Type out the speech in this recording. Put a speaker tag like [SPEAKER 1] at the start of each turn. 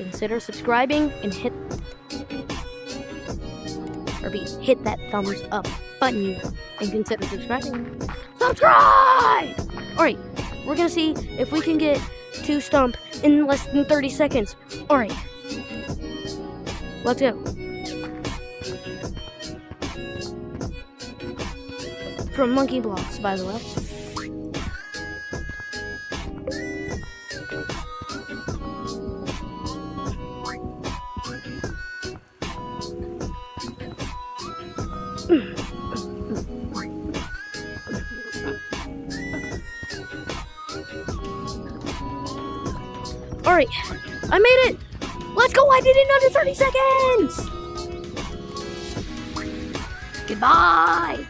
[SPEAKER 1] consider subscribing and hit that thumbs up button and consider subscribing. Subscribe! Alright, we're gonna see if we can get to Stump in less than 30 seconds. Alright, let's go. From Monkey Blocks, by the way. Alright, I made it! Let's go! I did it in under 30 seconds! Goodbye!